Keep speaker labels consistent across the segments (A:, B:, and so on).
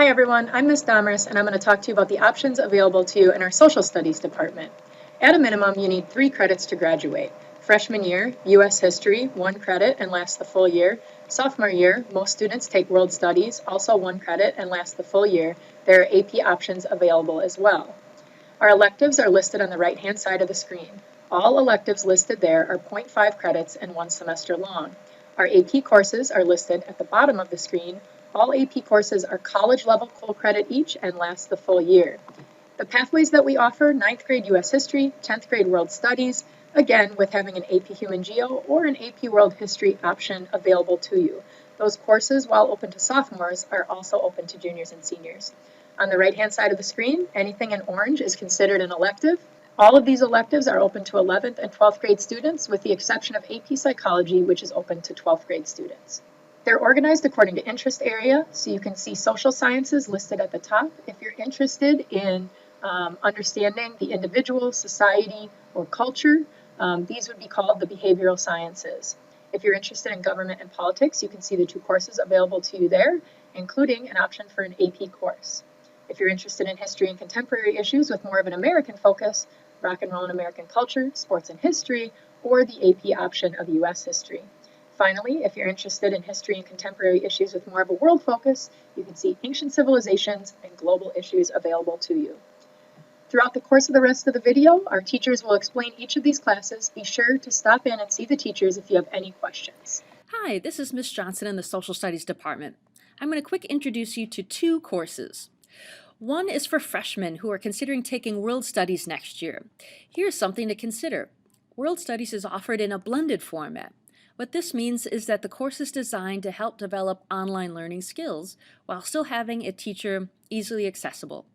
A: Hi everyone, I'm Ms. Domers and I'm going to talk to you about the options available to you in our social studies department. At a minimum, you need 3 credits to graduate. Freshman year, U.S. history, 1 credit and lasts the full year. Sophomore year, most students take world studies, also 1 credit and lasts the full year. There are AP options available as well. Our electives are listed on the right-hand side of the screen. All electives listed there are 0.5 credits and 1 semester long. Our AP courses are listed at the bottom of the screen. All AP courses are college-level full credit each and last the full year. The pathways that we offer: 9th grade U.S. History, 10th grade World Studies, again with having an AP Human Geo or an AP World History option available to you. Those courses, while open to sophomores, are also open to juniors and seniors. On the right-hand side of the screen, anything in orange is considered an elective. All of these electives are open to 11th and 12th grade students, with the exception of AP Psychology, which is open to 12th grade students. They're organized according to interest area, so you can see social sciences listed at the top. If you're interested in understanding the individual, society, or culture, these would be called the behavioral sciences. If you're interested in government and politics, you can see the 2 courses available to you there, including an option for an AP course. If you're interested in history and contemporary issues with more of an American focus, rock and roll and American culture, sports and history, or the AP option of U.S. history. Finally, if you're interested in history and contemporary issues with more of a world focus, you can see ancient civilizations and global issues available to you. Throughout the course of the rest of the video, our teachers will explain each of these classes. Be sure to stop in and see the teachers if you have any questions.
B: Hi, this is Ms. Johnson in the Social Studies Department. I'm going to quick introduce you to 2 courses. One is for freshmen who are considering taking World Studies next year. Here's something to consider. World Studies is offered in a blended format. What this means is that the course is designed to help develop online learning skills while still having a teacher easily accessible.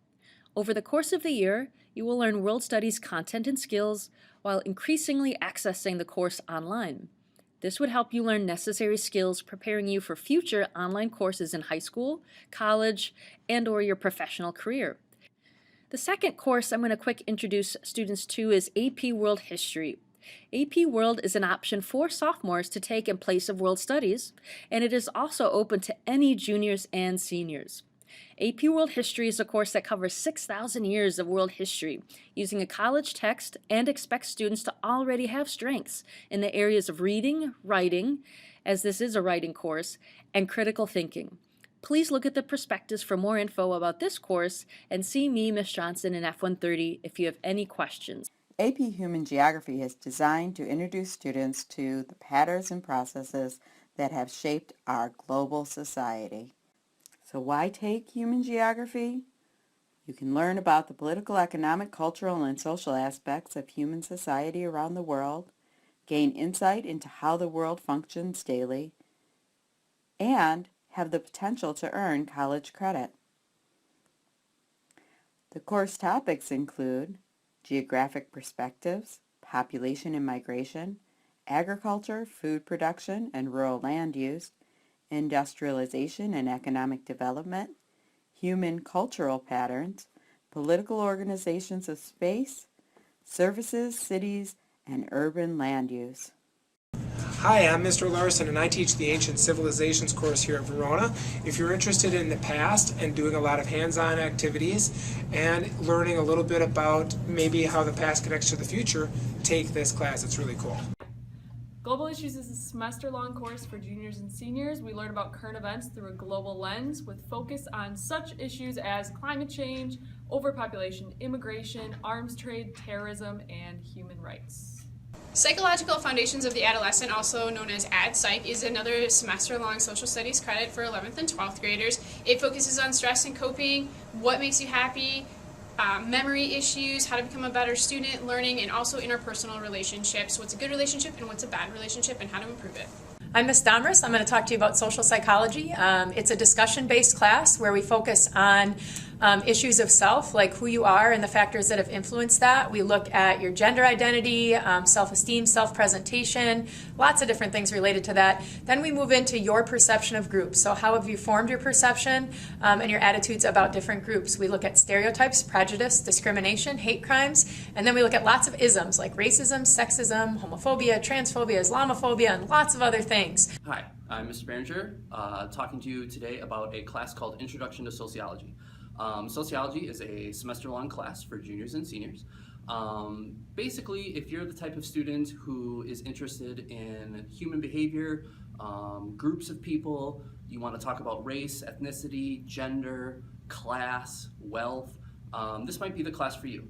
B: Over the course of the year, you will learn World Studies content and skills while increasingly accessing the course online. This would help you learn necessary skills preparing you for future online courses in high school, college, and/or your professional career. The second course I'm going to quick introduce students to is AP World History. AP World is an option for sophomores to take in place of World Studies, and it is also open to any juniors and seniors. AP World History is a course that covers 6,000 years of world history using a college text and expects students to already have strengths in the areas of reading, writing, as this is a writing course, and critical thinking. Please look at the prospectus for more info about this course and see me, Ms. Johnson, in F-130 if you have any questions.
C: AP Human Geography is designed to introduce students to the patterns and processes that have shaped our global society. So why take Human Geography? You can learn about the political, economic, cultural, and social aspects of human society around the world, gain insight into how the world functions daily, and have the potential to earn college credit. The course topics include geographic perspectives, population and migration, agriculture, food production, and rural land use, industrialization and economic development, human cultural patterns, political organizations of space, services, cities, and urban land use.
D: Hi, I'm Mr. Larson and I teach the Ancient Civilizations course here at Verona. If you're interested in the past and doing a lot of hands-on activities and learning a little bit about maybe how the past connects to the future, take this class. It's really cool.
E: Global Issues is a semester-long course for juniors and seniors. We learn about current events through a global lens with focus on such issues as climate change, overpopulation, immigration, arms trade, terrorism, and human rights.
F: Psychological Foundations of the Adolescent, also known as AdPsych, is another semester-long social studies credit for 11th and 12th graders. It focuses on stress and coping, what makes you happy, memory issues, how to become a better student, learning, and also interpersonal relationships, what's a good relationship and what's a bad relationship, and how to improve it.
A: I'm Ms. Domers. I'm going to talk to you about social psychology. It's a discussion-based class where we focus on issues of self, like who you are and the factors that have influenced that. We look at your gender identity, self-esteem, self-presentation, lots of different things related to that. Then we move into your perception of groups. So how have you formed your perception and your attitudes about different groups? We look at stereotypes, prejudice, discrimination, hate crimes, and then we look at lots of isms like racism, sexism, homophobia, transphobia, Islamophobia, and lots of other things.
G: Hi, I'm Mr. Behringer, talking to you today about a class called Introduction to Sociology. Sociology is a semester-long class for juniors and seniors. Basically, if you're the type of student who is interested in human behavior, groups of people, you want to talk about race, ethnicity, gender, class, wealth, this might be the class for you.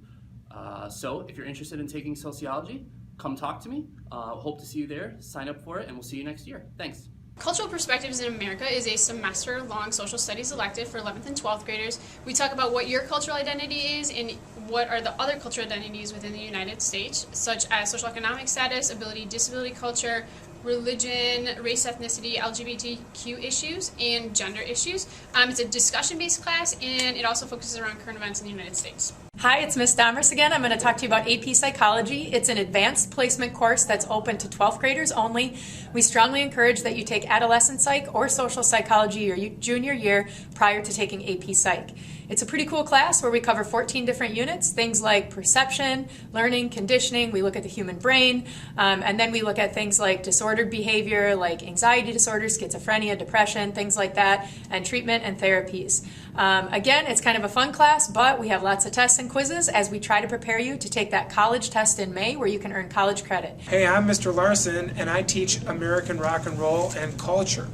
G: So if you're interested in taking sociology, come talk to me. Hope to see you there. Sign up for it, and we'll see you next year. Thanks.
F: Cultural Perspectives in America is a semester-long social studies elective for 11th and 12th graders. We talk about what your cultural identity is and what are the other cultural identities within the United States, such as social economic status, ability, disability culture, religion, race, ethnicity, LGBTQ issues, and gender issues. It's a discussion-based class, and it also focuses around current events in the United States.
A: Hi, it's Ms. Domers again. I'm going to talk to you about AP Psychology. It's an advanced placement course that's open to 12th graders only. We strongly encourage that you take adolescent psych or social psychology your junior year prior to taking AP Psych. It's a pretty cool class where we cover 14 different units, things like perception, learning, conditioning. We look at the human brain, and then we look at things like disordered behavior, like anxiety disorders, schizophrenia, depression, things like that, and treatment and therapies. Again, it's kind of a fun class, but we have lots of tests and quizzes as we try to prepare you to take that college test in May where you can earn college credit.
D: Hey, I'm Mr. Larson, and I teach American rock and roll and culture.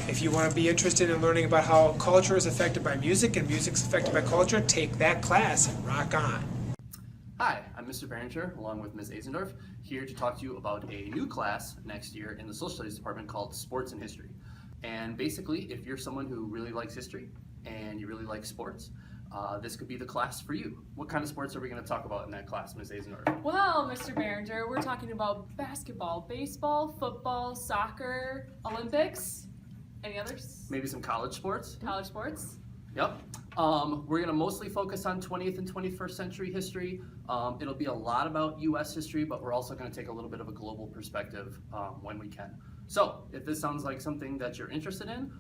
D: If you want to be interested in learning about how culture is affected by music and music's affected by culture, take that class and rock on.
G: Hi, I'm Mr. Behringer, along with Ms. Azendorf, here to talk to you about a new class next year in the Social Studies Department called Sports and History. And basically, if you're someone who really likes history and you really like sports, this could be the class for you. What kind of sports are we going to talk about in that class, Ms. Azendorf?
E: Well, Mr. Behringer, we're talking about basketball, baseball, football, soccer, Olympics. Any others?
G: Maybe some college sports?
E: College sports?
G: Yep. We're going to mostly focus on 20th and 21st century history. It'll be a lot about U.S. history, but we're also going to take a little bit of a global perspective when we can. So if this sounds like something that you're interested in,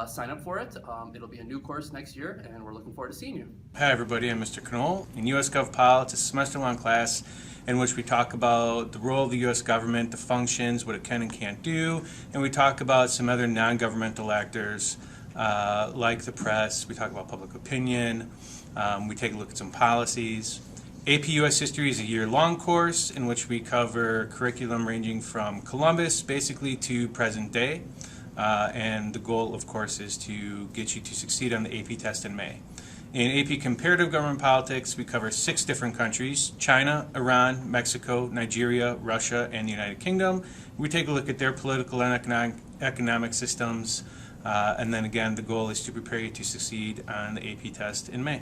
G: sign up for it. It'll be a new course next year, and we're looking forward to seeing you.
H: Hi everybody, I'm Mr. Knoll. In U.S. Gov Pol, it's a semester-long class in which we talk about the role of the U.S. government, the functions, what it can and can't do, and we talk about some other non-governmental actors like the press. We talk about public opinion. We take a look at some policies. AP U.S. History is a year-long course in which we cover curriculum ranging from Columbus basically to present day. And the goal, of course, is to get you to succeed on the AP test in May. In AP Comparative Government Politics, we cover 6 different countries: China, Iran, Mexico, Nigeria, Russia, and the United Kingdom. We take a look at their political and economic systems, and then again, the goal is to prepare you to succeed on the AP test in May.